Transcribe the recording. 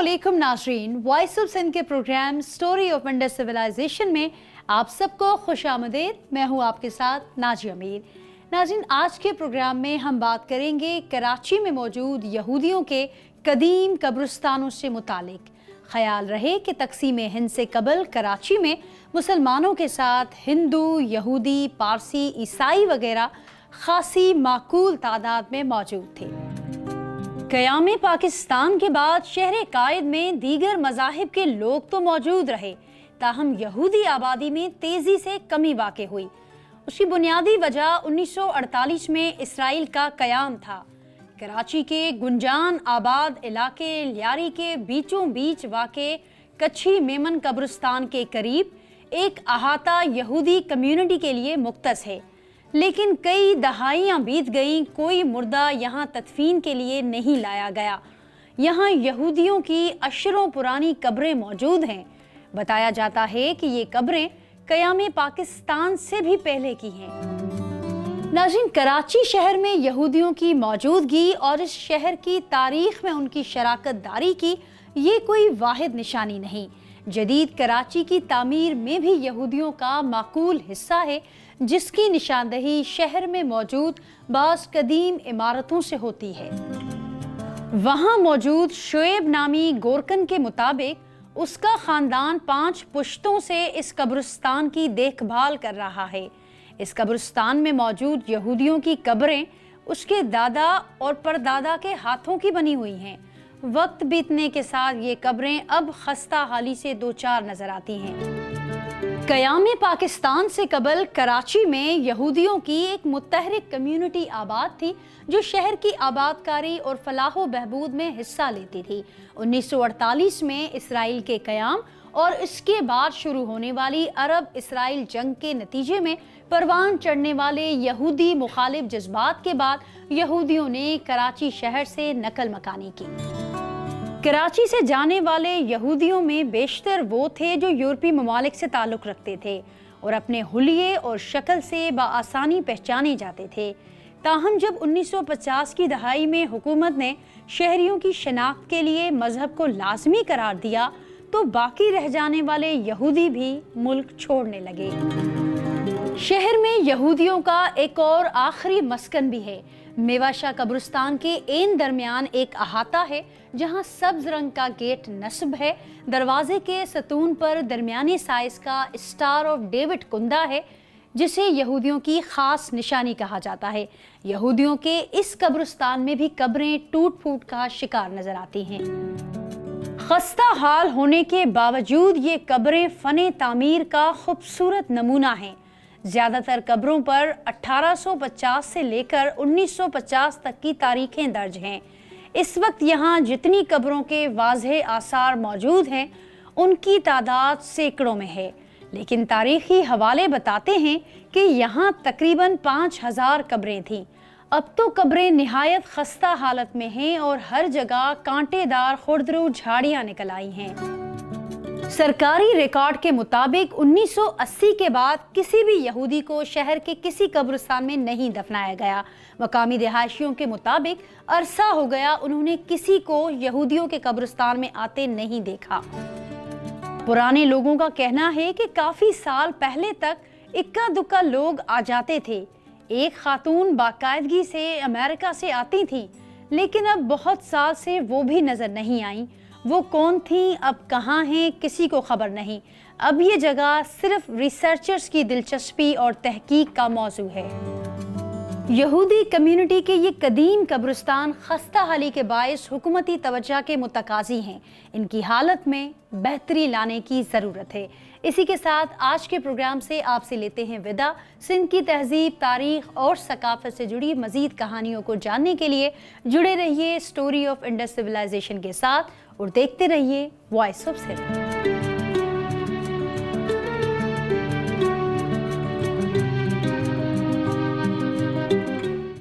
अस्सलामुअलैकुम नाज़रीन, voice of Sindh के program story of Indus civilization में आप सबको खुशामदीद। मैं हूँ आपके साथ नाजी अमीर। नाज़रीन, आज के प्रोग्राम में हम बात करेंगे कराची में मौजूद यहूदियों के कदीम कब्रिस्तानों से मुतालिक। ख्याल रहे कि तकसीम हिंद से कबल कराची में मुसलमानों के साथ हिंदू, यहूदी, पारसी, ईसाई वगैरह खासी माकूल तादाद में मौजूद थे। क़याम पाकिस्तान के बाद शहर कायद में दीगर मज़ाहिब के लोग तो मौजूद रहे, ताहम यहूदी आबादी में तेज़ी से कमी वाक़ हुई। उसकी बुनियादी वजह 1948 में इसराइल का क़याम था। कराची के गुंजान आबाद इलाके लियारी के बीचों बीच वाक़े कच्छी मेमन कब्रिस्तान के करीब एक अहाता यहूदी कम्युनिटी के लिए मुख्तस है, लेकिन कई दहाइयाँ बीत गईं, कोई मुर्दा यहाँ तदफीन के लिए नहीं लाया गया। यहाँ यहूदियों की अशरों पुरानी कब्रें मौजूद हैं। बताया जाता है कि ये कब्रें क़याम पाकिस्तान से भी पहले की हैं। नाज़रीन, कराची शहर में यहूदियों की मौजूदगी और इस शहर की तारीख में उनकी शराकत दारी की ये कोई वाहिद निशानी नहीं। जदीद कराची की तामीर में भी यहूदियों का माकूल हिस्सा है, जिसकी निशानदही शहर में मौजूद बाज़ कदीम इमारतों से होती है। वहाँ मौजूद शुएब नामी गोरकन के मुताबिक उसका ख़ानदान 5 पुश्तों से इस कब्रिस्तान की देखभाल कर रहा है। इस कब्रिस्तान में मौजूद यहूदियों की कब्रें उसके दादा और परदादा के हाथों की बनी हुई हैं। वक्त बीतने के साथ ये कब्रें अब खस्ता हाली से दो चार नजर आती हैं। क़याम पाकिस्तान से कबल कराची में यहूदियों की एक मुतहरिक कम्युनिटी आबाद थी, जो शहर की आबादकारी और फलाह व बहबूद में हिस्सा लेती थी। 1948 में इसराइल के क़याम और इसके बाद शुरू होने वाली अरब इसराइल जंग के नतीजे में परवान चढ़ने वाले यहूदी मुखालिफ जज्बात के बाद यहूदियों ने कराची शहर से नकल मकानी की। कराची से जाने वाले यहूदियों में बेशतर वो थे जो यूरोपीय ममालिक से ताल्लुक़ रखते थे और अपने हुलिये और शक्ल से बआसानी पहचाने जाते थे। ताहम जब 1950 की दहाई में हुकूमत ने शहरियों की शनाख्त के लिए मजहब को लाजमी करार दिया, तो बाकी रह जाने वाले यहूदी भी मुल्क छोड़ने लगे। शहर में यहूदियों का एक और आखिरी मस्कन भी है। मेवाशाह कब्रिस्तान के एन दरमियान एक अहाता है, जहां सब्ज रंग का गेट नस्ब है। दरवाजे के सतून पर दरमियानी साइज का स्टार ऑफ डेविड कुंदा है, जिसे यहूदियों की खास निशानी कहा जाता है। यहूदियों के इस कब्रिस्तान में भी कब्रें टूट फूट का शिकार नजर आती हैं। खस्ता हाल होने के बावजूद ये कब्रें फने तामीर का खूबसूरत नमूना हैं। ज़्यादातर कब्रों पर 1850 से लेकर 1950 तक की तारीखें दर्ज हैं। इस वक्त यहाँ जितनी कब्रों के वाज़ेह आसार मौजूद हैं, उनकी तादाद सैकड़ों में है, लेकिन तारीखी हवाले बताते हैं कि यहाँ तकरीबन 5000 कब्रें थीं। अब तो कब्रें निहायत खस्ता हालत में हैं और हर जगह कांटेदार खुरदरू झाड़ियाँ निकल आई हैं। सरकारी रिकॉर्ड के मुताबिक 1980 के बाद किसी भी यहूदी को शहर के किसी कब्रिस्तान में नहीं दफनाया गया। मकामी रिहायशियों के मुताबिक अरसा हो गया उन्होंने किसी को यहूदियों के कब्रिस्तान में आते नहीं देखा। पुराने लोगों का कहना है कि काफी साल पहले तक इक्का दुक्का लोग आ जाते थे। एक खातून बाकायदगी से अमेरिका से आती थी, लेकिन अब बहुत साल से वो भी नजर नहीं आई। वो कौन थी, अब कहाँ हैं, किसी को खबर नहीं। अब ये जगह सिर्फ रिसर्चर्स की दिलचस्पी और तहकीक का मौजू है। यहूदी कम्युनिटी के ये कदीम कब्रिस्तान खस्ता हाली के बायस हुकूमती तवज्जो के मुतकाजी हैं। इनकी हालत में बेहतरी लाने की ज़रूरत है। इसी के साथ आज के प्रोग्राम से आपसे लेते हैं विदा। सिंध की तहजीब, तारीख और सकाफत से जुड़ी मज़ीद कहानियों को जानने के लिए जुड़े रहिए स्टोरी ऑफ इंडस सिविलाइजेशन के साथ और देखते रहिए वॉइस ऑफ सिंध।